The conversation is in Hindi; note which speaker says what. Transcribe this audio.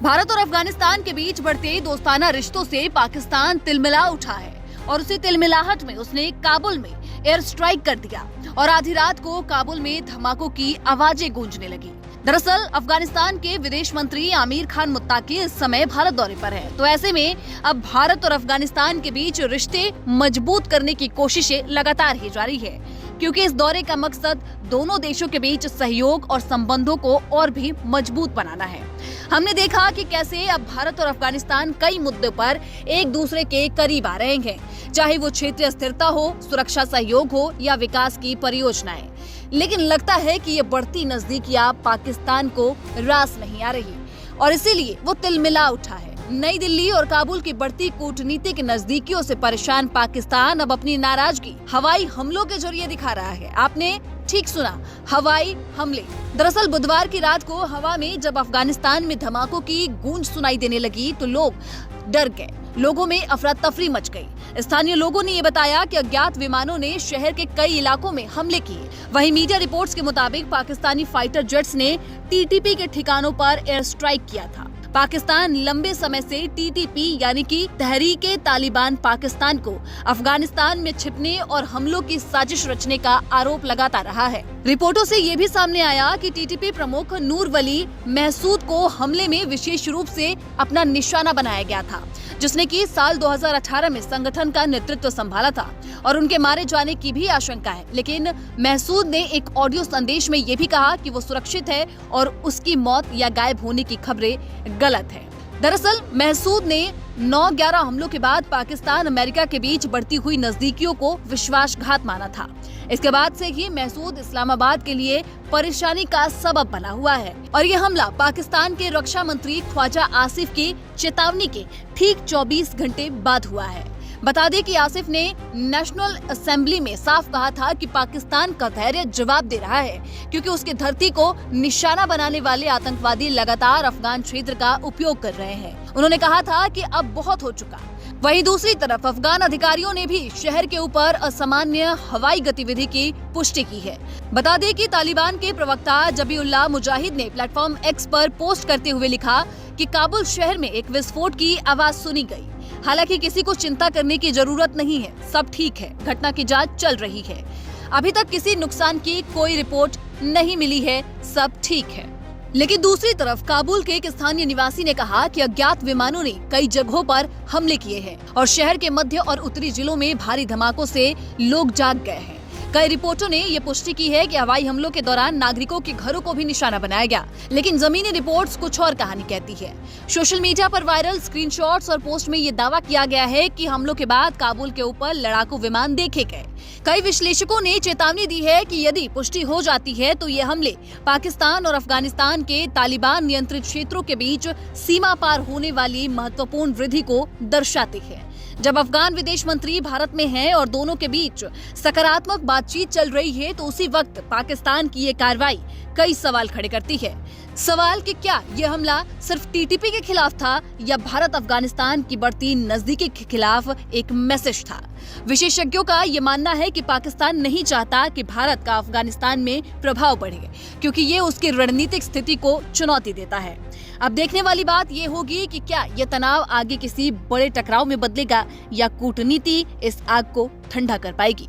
Speaker 1: भारत और अफगानिस्तान के बीच बढ़ते दोस्ताना रिश्तों से पाकिस्तान तिलमिला उठा है और उसी तिलमिलाहट में उसने काबुल में एयर स्ट्राइक कर दिया और आधी रात को काबुल में धमाकों की आवाजें गूंजने लगी। दरअसल अफगानिस्तान के विदेश मंत्री आमिर खान मुत्ताकी इस समय भारत दौरे पर हैं, तो ऐसे में अब भारत और अफगानिस्तान के बीच रिश्ते मजबूत करने की कोशिशें लगातार ही जारी है, क्योंकि इस दौरे का मकसद दोनों देशों के बीच सहयोग और संबंधों को और भी मजबूत बनाना है। हमने देखा कि कैसे अब भारत और अफगानिस्तान कई मुद्दों पर एक दूसरे के करीब आ रहे हैं, चाहे वो क्षेत्रीय स्थिरता हो, सुरक्षा सहयोग हो या विकास की परियोजनाएं। लेकिन लगता है कि ये बढ़ती नजदीकियां पाकिस्तान को रास नहीं आ रही और इसीलिए वो तिलमिला उठा है। नई दिल्ली और काबुल की बढ़ती कूटनीतिक नजदीकियों से परेशान पाकिस्तान अब अपनी नाराजगी हवाई हमलों के जरिए दिखा रहा है। आपने ठीक सुना, हवाई हमले। दरअसल बुधवार की रात को हवा में जब अफगानिस्तान में धमाकों की गूंज सुनाई देने लगी तो लोग डर गए, लोगों में अफरा तफरी मच गई। स्थानीय लोगों ने ये बताया कि अज्ञात विमानों ने शहर के कई इलाकों में हमले किए। वहीं मीडिया रिपोर्ट्स के मुताबिक पाकिस्तानी फाइटर जेट्स ने टीटीपी के ठिकानों पर एयर स्ट्राइक किया था। पाकिस्तान लंबे समय से टीटीपी यानी कि तहरीके तालिबान पाकिस्तान को अफगानिस्तान में छिपने और हमलों की साजिश रचने का आरोप लगाता रहा है। रिपोर्टों से ये भी सामने आया कि टीटीपी प्रमुख नूर वली महसूद को हमले में विशेष रूप से अपना निशाना बनाया गया था, जिसने कि साल 2018 में संगठन का नेतृत्व संभाला था और उनके मारे जाने की भी आशंका है। लेकिन महसूद ने एक ऑडियो संदेश में ये भी कहा कि वो सुरक्षित है और उसकी मौत या गायब होने की खबरें गलत है। दरअसल महसूद ने 9/11 हमलों के बाद पाकिस्तान अमेरिका के बीच बढ़ती हुई नजदीकियों को विश्वासघात माना था। इसके बाद से ही महसूद इस्लामाबाद के लिए परेशानी का सबब बना हुआ है और ये हमला पाकिस्तान के रक्षा मंत्री ख्वाजा आसिफ की चेतावनी के ठीक 24 घंटे बाद हुआ है। बता दें कि आसिफ ने नेशनल असेंबली में साफ कहा था कि पाकिस्तान का धैर्य जवाब दे रहा है, क्योंकि उसकी धरती को निशाना बनाने वाले आतंकवादी लगातार अफगान क्षेत्र का उपयोग कर रहे हैं। उन्होंने कहा था कि अब बहुत हो चुका। वहीं दूसरी तरफ अफगान अधिकारियों ने भी शहर के ऊपर असामान्य हवाई गतिविधि की पुष्टि की है। बता दें कि तालिबान के प्रवक्ता जबीउल्लाह मुजाहिद ने प्लेटफॉर्म एक्स पर पोस्ट करते हुए लिखा कि काबुल शहर में एक विस्फोट की आवाज सुनी गई। हालांकि किसी को चिंता करने की जरूरत नहीं है, सब ठीक है, घटना की जांच चल रही है। अभी तक किसी नुकसान की कोई रिपोर्ट नहीं मिली है, सब ठीक है। लेकिन दूसरी तरफ काबुल के एक स्थानीय निवासी ने कहा कि अज्ञात विमानों ने कई जगहों पर हमले किए हैं और शहर के मध्य और उत्तरी जिलों में भारी धमाकों से लोग जाग गए हैं। कई रिपोर्टों ने ये पुष्टि की है कि हवाई हमलों के दौरान नागरिकों के घरों को भी निशाना बनाया गया, लेकिन जमीनी रिपोर्ट्स कुछ और कहानी कहती है। सोशल मीडिया पर वायरल स्क्रीनशॉट्स और पोस्ट में ये दावा किया गया है कि हमलों के बाद काबुल के ऊपर लड़ाकू विमान देखे गए। कई विश्लेषकों ने चेतावनी दी है कि यदि पुष्टि हो जाती है तो ये हमले पाकिस्तान और अफगानिस्तान के तालिबान नियंत्रित क्षेत्रों के बीच सीमा पार होने वाली महत्वपूर्ण वृद्धि को दर्शाते हैं। जब अफगान विदेश मंत्री भारत में हैं और दोनों के बीच सकारात्मक बातचीत चल रही है, तो उसी वक्त पाकिस्तान की ये कार्रवाई कई सवाल खड़े करती है। सवाल कि क्या ये हमला सिर्फ टीटीपी के खिलाफ था या भारत अफगानिस्तान की बढ़ती नजदीकी के खिलाफ एक मैसेज था। विशेषज्ञों का ये मानना है कि पाकिस्तान नहीं चाहता कि भारत का अफगानिस्तान में प्रभाव बढ़े, क्योंकि ये उसकी रणनीतिक स्थिति को चुनौती देता है। अब देखने वाली बात ये होगी कि क्या ये तनाव आगे किसी बड़े टकराव में बदलेगा या कूटनीति इस आग को ठंडा कर पाएगी।